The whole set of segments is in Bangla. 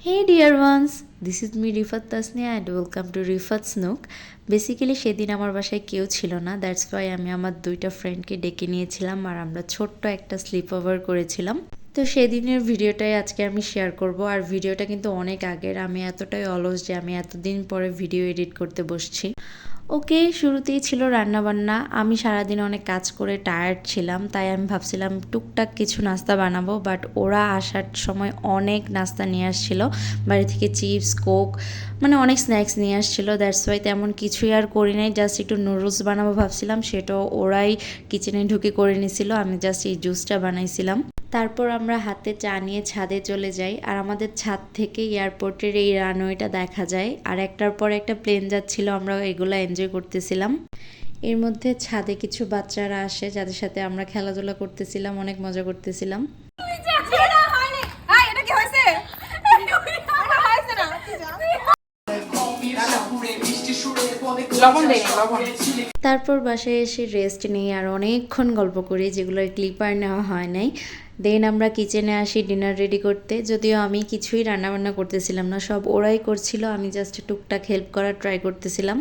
Hey dear ones, this is me Rifat Tasnia and welcome to Rifat's Nook. Basically সেদিন আমার বাসায় কেউ ছিল না, দ্যাটস ওয়াই আমি আমার দুইটা ফ্রেন্ডকে ডেকে নিয়েছিলাম আর আমরা ছোট্ট একটা স্লিপ ওভার করেছিলাম। তো সেদিনের ভিডিওটাই আজকে আমি শেয়ার করব। আর ভিডিওটা কিন্তু অনেক আগের, আমি এতটাই অলস যে আমি এতদিন পরে ভিডিও এডিট করতে বসছি। ওকে, শুরুতেই ছিল রান্নাবান্না। আমি সারাদিন অনেক কাজ করে টায়ার্ড ছিলাম, তাই আমি ভাবছিলাম টুকটাক কিছু নাস্তা বানাবো, বাট ওরা আসার সময় অনেক নাস্তা নিয়ে আসছিল বাড়ি থেকে, চিপস, কোক, মানে অনেক স্ন্যাক্স নিয়ে আসছিল। দ্যাটস ওয়াই তেমন কিছুই আর করি নাই, জাস্ট একটু নুডলস বানাবো ভাবছিলাম, সেটাও ওরাই কিচেনে ঢুকে করে নিছিল, আমি জাস্ট এই জুসটা বানাইছিলাম। তারপর আমরা হাতে চা নিয়ে ছাদে চলে যাই, আর আমাদের ছাদ থেকে এয়ারপোর্টের এই রানওয়েটা দেখা যায়, আর একটার পর একটা প্লেন যাচ্ছিল, আমরা এগুলো এনজয় করতেছিলাম। এর মধ্যে ছাদে কিছু বাচ্চারা আসে যাদের সাথে আমরা খেলাধুলা করতেছিলাম, অনেক মজা করতেছিলাম। তারপর বাসায় এসে রেস্ট নিই আর অনেকক্ষণ গল্প করি, যেগুলোর ক্লিপার নেওয়া হয় নাই। দেন আমরা কিচেনে আসি ডিনার রেডি করতে, যদিও আমি কিছুই রান্নাবান্না করতেছিলাম না, সব ওরাই করছিল, আমি জাস্ট টুকটাক হেল্প করার ট্রাই করতেছিলাম।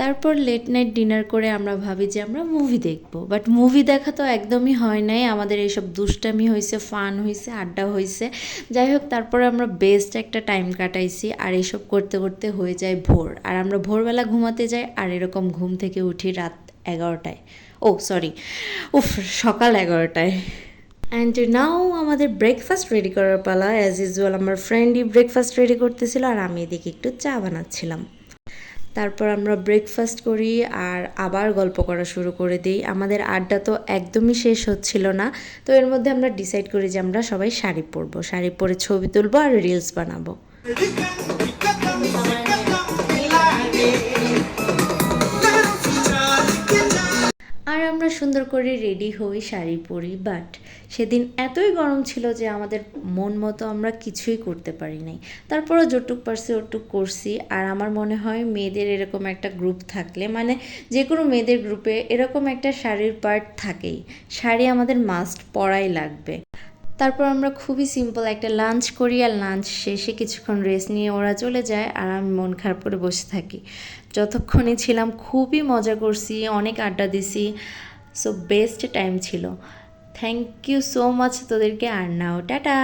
তারপর লেট নাইট ডিনার করে আমরা ভাবি যে আমরা মুভি দেখব, বাট মুভি দেখা তো একদমই হয় নাই, আমাদের এইসব দুষ্টামি হয়েছে, ফান হয়েছে, আড্ডা হয়েছে, যাই হোক। তারপরে আমরা বেস্ট একটা টাইম কাটাইছি, আর এইসব করতে করতে হয়ে যায় ভোর, আর আমরা ভোরবেলা ঘুমাতে যাই, আর এরকম ঘুম থেকে উঠি রাত 11টায়, ও সরি, সকাল 11টায়। অ্যান্ড নাও আমাদের ব্রেকফাস্ট রেডি করার পালা। অ্যাজ ইউজুয়াল আমার ফ্রেন্ডই ব্রেকফাস্ট রেডি করতেছিল, আর আমি এদিকে একটু চা বানাচ্ছিলাম। তারপর আমরা ব্রেকফাস্ট করি আর আবার গল্প করা শুরু করে দিই। আমাদের আড্ডা তো একদমই শেষ হচ্ছিল না, তো এর মধ্যে আমরা ডিসাইড করি যে আমরা সবাই শাড়ি পরবো, শাড়ি পরে ছবি তুলবো আর রিলস বানাবো। আর আমরা সুন্দর করে রেডি হই, শাড়ি পরি, বাট সেদিন এতই গরম ছিল যে আমাদের মন মতো আমরা কিছুই করতে পারি নাই। তারপরও যতটুক পারছি ওটুক করছি। আর আমার মনে হয় মেয়েদের এরকম একটা গ্রুপ থাকলে, মানে যে কোনো মেয়েদের গ্রুপে এরকম একটা শাড়ির পার্ট থাকেই, শাড়ি আমাদের মাস্ট পরাই লাগবে। তারপর আমরা খুবই সিম্পল একটা লাঞ্চ করি, আর লাঞ্চ শেষে কিছুক্ষণ রেস্ট নিয়ে ওরা চলে যায়, আর আমি মন খারাপ করে বসে থাকি। যতক্ষণই ছিলাম খুবই মজা করছি, অনেক আড্ডা দিছি, সো বেস্ট টাইম ছিল। থ্যাংক ইউ সো মাচ তোদেরকে। আর নাও টাটা।